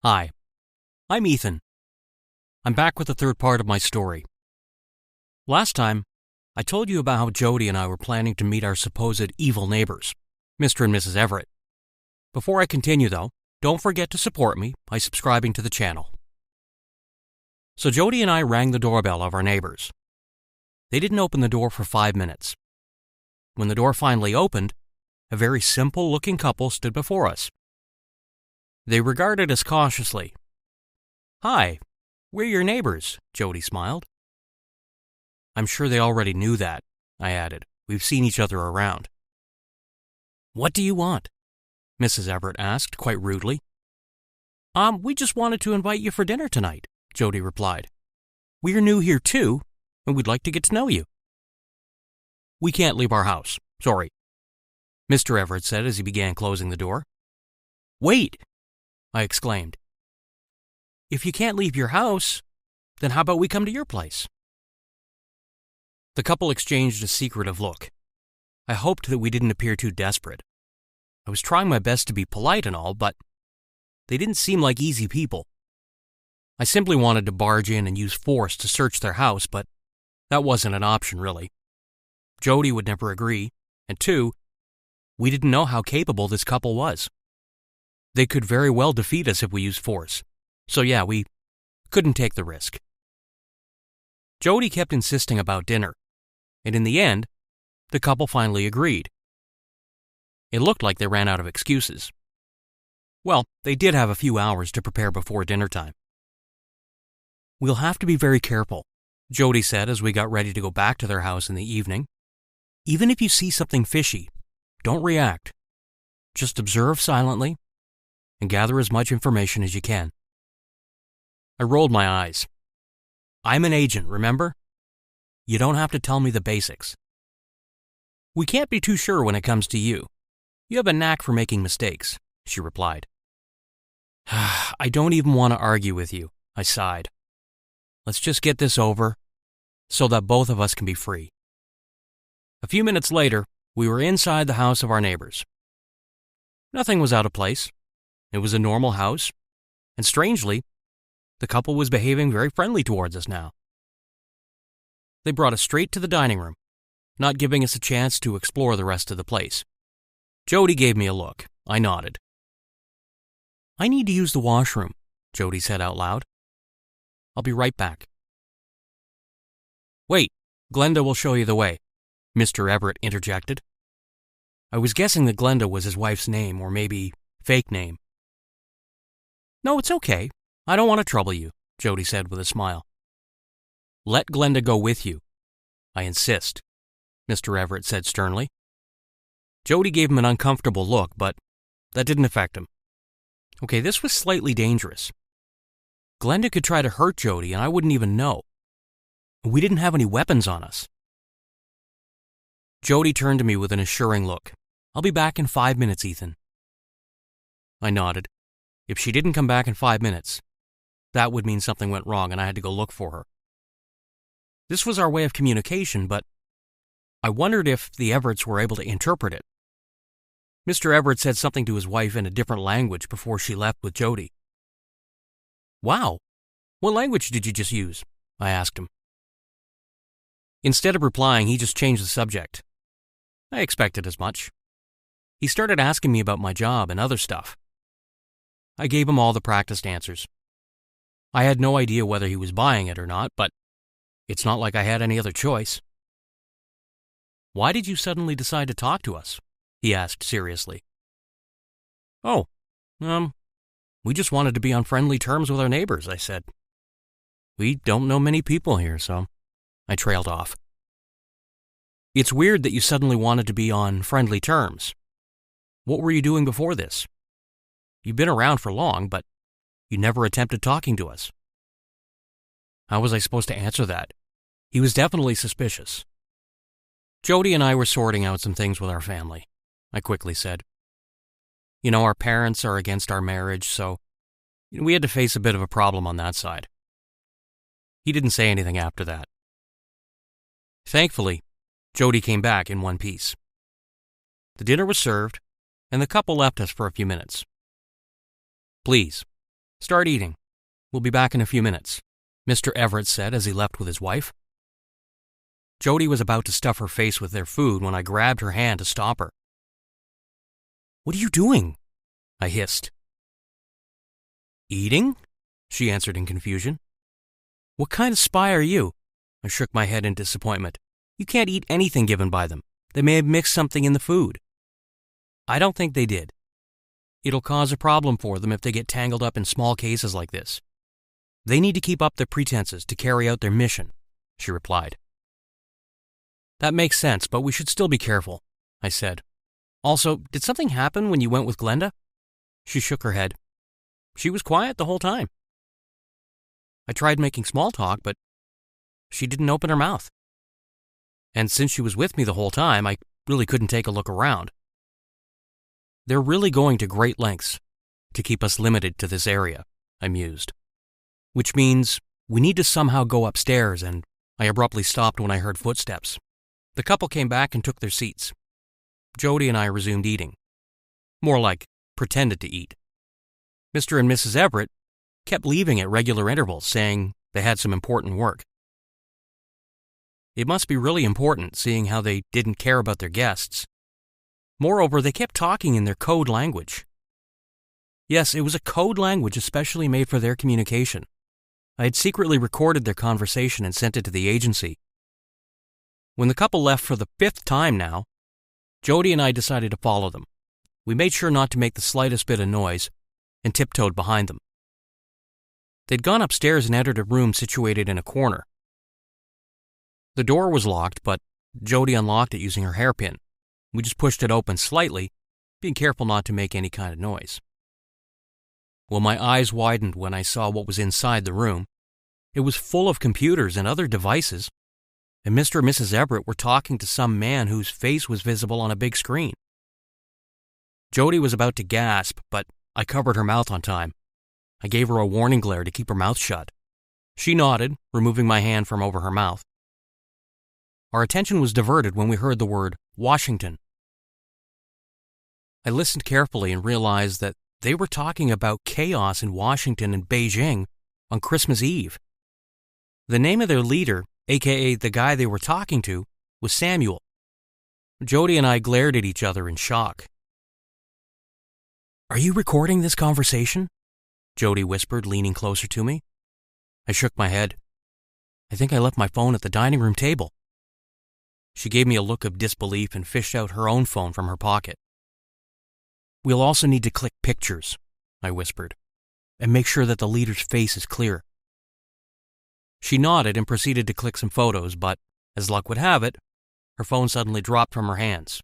Hi, I'm Ethan. I'm back with the third part of my story. Last time, I told you about how Jody and I were planning to meet our supposed evil neighbors, Mr. and Mrs. Everett. Before I continue, though, don't forget to support me by subscribing to the channel. So Jody and I rang the doorbell of our neighbors. They didn't open the door for 5 minutes. When the door finally opened, a very simple-looking couple stood before us. They regarded us cautiously. "Hi, we're your neighbors," Jody smiled. "I'm sure they already knew that," I added. "We've seen each other around." "What do you want?" Mrs. Everett asked quite rudely. We just wanted to invite you for dinner tonight," Jody replied. "We're new here too, and we'd like to get to know you." "We can't leave our house, sorry," Mr. Everett said as he began closing the door. "Wait!" I exclaimed. "If you can't leave your house, then how about we come to your place?" The couple exchanged a secretive look. I hoped that we didn't appear too desperate. I was trying my best to be polite and all, but they didn't seem like easy people. I simply wanted to barge in and use force to search their house, but that wasn't an option, really. Jody would never agree, and two, we didn't know how capable this couple was. They could very well defeat us if we used force. So yeah, we couldn't take the risk. Jody kept insisting about dinner, and in the end, the couple finally agreed. It looked like they ran out of excuses. Well, they did have a few hours to prepare before dinner time. "We'll have to be very careful," Jody said as we got ready to go back to their house in the evening. "Even if you see something fishy, don't react. Just observe silently and gather as much information as you can." I rolled my eyes. "I'm an agent, remember? You don't have to tell me the basics." "We can't be too sure when it comes to you. You have a knack for making mistakes," she replied. "I don't even want to argue with you," I sighed. "Let's just get this over so that both of us can be free." A few minutes later, we were inside the house of our neighbors. Nothing was out of place. It was a normal house, and strangely, the couple was behaving very friendly towards us now. They brought us straight to the dining room, not giving us a chance to explore the rest of the place. Jody gave me a look. I nodded. "I need to use the washroom," Jody said out loud. "I'll be right back." "Wait, Glenda will show you the way," Mr. Everett interjected. I was guessing that Glenda was his wife's name, or maybe fake name. "No, it's okay. I don't want to trouble you," Jody said with a smile. "Let Glenda go with you. I insist," Mr. Everett said sternly. Jody gave him an uncomfortable look, but that didn't affect him. Okay, this was slightly dangerous. Glenda could try to hurt Jody, and I wouldn't even know. We didn't have any weapons on us. Jody turned to me with an assuring look. "I'll be back in 5 minutes, Ethan." I nodded. If she didn't come back in 5 minutes, that would mean something went wrong and I had to go look for her. This was our way of communication, but I wondered if the Everetts were able to interpret it. Mr. Everett said something to his wife in a different language before she left with Jody. "Wow, what language did you just use?" I asked him. Instead of replying, he just changed the subject. I expected as much. He started asking me about my job and other stuff. I gave him all the practiced answers. I had no idea whether he was buying it or not, but it's not like I had any other choice. "Why did you suddenly decide to talk to us?" he asked seriously. "Oh, we just wanted to be on friendly terms with our neighbors," I said. "We don't know many people here, so..." I trailed off. "It's weird that you suddenly wanted to be on friendly terms. What were you doing before this? You've been around for long, but you never attempted talking to us." How was I supposed to answer that? He was definitely suspicious. "Jody and I were sorting out some things with our family," I quickly said. "You know, our parents are against our marriage, so we had to face a bit of a problem on that side." He didn't say anything after that. Thankfully, Jody came back in one piece. The dinner was served, and the couple left us for a few minutes. "Please, Start eating. We'll be back in a few minutes, Mr. Everett said as he left with his wife. Jody was about to stuff her face with their food when I grabbed her hand to stop her. "What are you doing?" I hissed. "Eating?" she answered in confusion. "What kind of spy are you?" I shook my head in disappointment. "You can't eat anything given by them. They may have mixed something in the food." "I don't think they did. It'll cause a problem for them if they get tangled up in small cases like this. They need to keep up their pretenses to carry out their mission," she replied. "That makes sense, but we should still be careful," I said. "Also, did something happen when you went with Glenda?" She shook her head. "She was quiet the whole time. I tried making small talk, but she didn't open her mouth. And since she was with me the whole time, I really couldn't take a look around. They're really going to great lengths to keep us limited to this area," I mused. "Which means we need to somehow go upstairs," and I abruptly stopped when I heard footsteps. The couple came back and took their seats. Jody and I resumed eating. More like pretended to eat. Mr. and Mrs. Everett kept leaving at regular intervals, saying they had some important work. It must be really important, seeing how they didn't care about their guests. Moreover, they kept talking in their code language. Yes, it was a code language especially made for their communication. I had secretly recorded their conversation and sent it to the agency. When the couple left for the 5th time now, Jody and I decided to follow them. We made sure not to make the slightest bit of noise and tiptoed behind them. They'd gone upstairs and entered a room situated in a corner. The door was locked, but Jody unlocked it using her hairpin. We just pushed it open slightly, being careful not to make any kind of noise. Well, my eyes widened when I saw what was inside the room. It was full of computers and other devices, and Mr. and Mrs. Everett were talking to some man whose face was visible on a big screen. Jody was about to gasp, but I covered her mouth on time. I gave her a warning glare to keep her mouth shut. She nodded, removing my hand from over her mouth. Our attention was diverted when we heard the word Washington. I listened carefully and realized that they were talking about chaos in Washington and Beijing on Christmas Eve. The name of their leader, aka the guy they were talking to, was Samuel. Jody and I glared at each other in shock. "Are you recording this conversation?" Jody whispered, leaning closer to me. I shook my head. "I think I left my phone at the dining room table." She gave me a look of disbelief and fished out her own phone from her pocket. "We'll also need to click pictures," I whispered, "and make sure that the leader's face is clear." She nodded and proceeded to click some photos, but, as luck would have it, her phone suddenly dropped from her hands.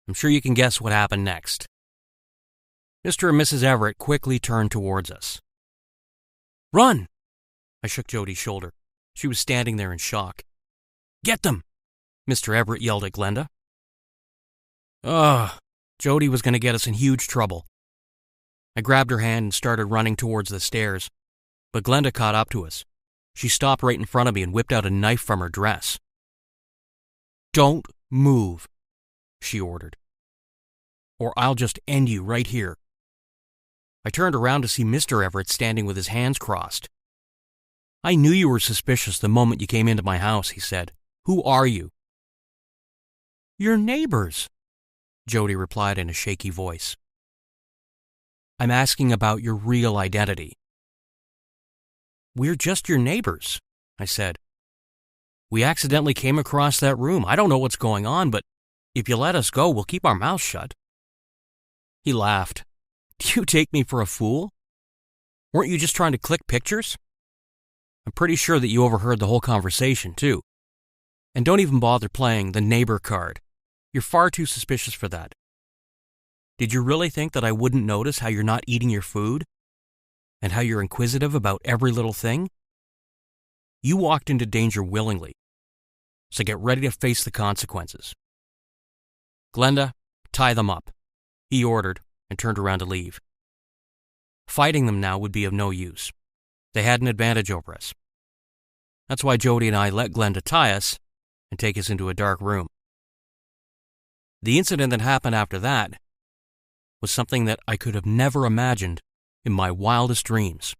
I'm sure you can guess what happened next. Mr. and Mrs. Everett quickly turned towards us. "Run!" I shook Jody's shoulder. She was standing there in shock. "Get them!" Mr. Everett yelled at Glenda. Ugh, Jody was going to get us in huge trouble. I grabbed her hand and started running towards the stairs, but Glenda caught up to us. She stopped right in front of me and whipped out a knife from her dress. "Don't move," she ordered, "or I'll just end you right here." I turned around to see Mr. Everett standing with his hands crossed. "I knew you were suspicious the moment you came into my house," he said. "Who are you?" "Your neighbors," Jody replied in a shaky voice. "I'm asking about your real identity." "We're just your neighbors," I said. "We accidentally came across that room. I don't know what's going on, but if you let us go, we'll keep our mouths shut." He laughed. "Do you take me for a fool? Weren't you just trying to click pictures? I'm pretty sure that you overheard the whole conversation, too. And don't even bother playing the neighbor card. You're far too suspicious for that. Did you really think that I wouldn't notice how you're not eating your food? And how you're inquisitive about every little thing? You walked into danger willingly, so get ready to face the consequences." "Glenda, tie them up," he ordered and turned around to leave. Fighting them now would be of no use. They had an advantage over us. That's why Jody and I let Glenda tie us and take us into a dark room. The incident that happened after that was something that I could have never imagined in my wildest dreams.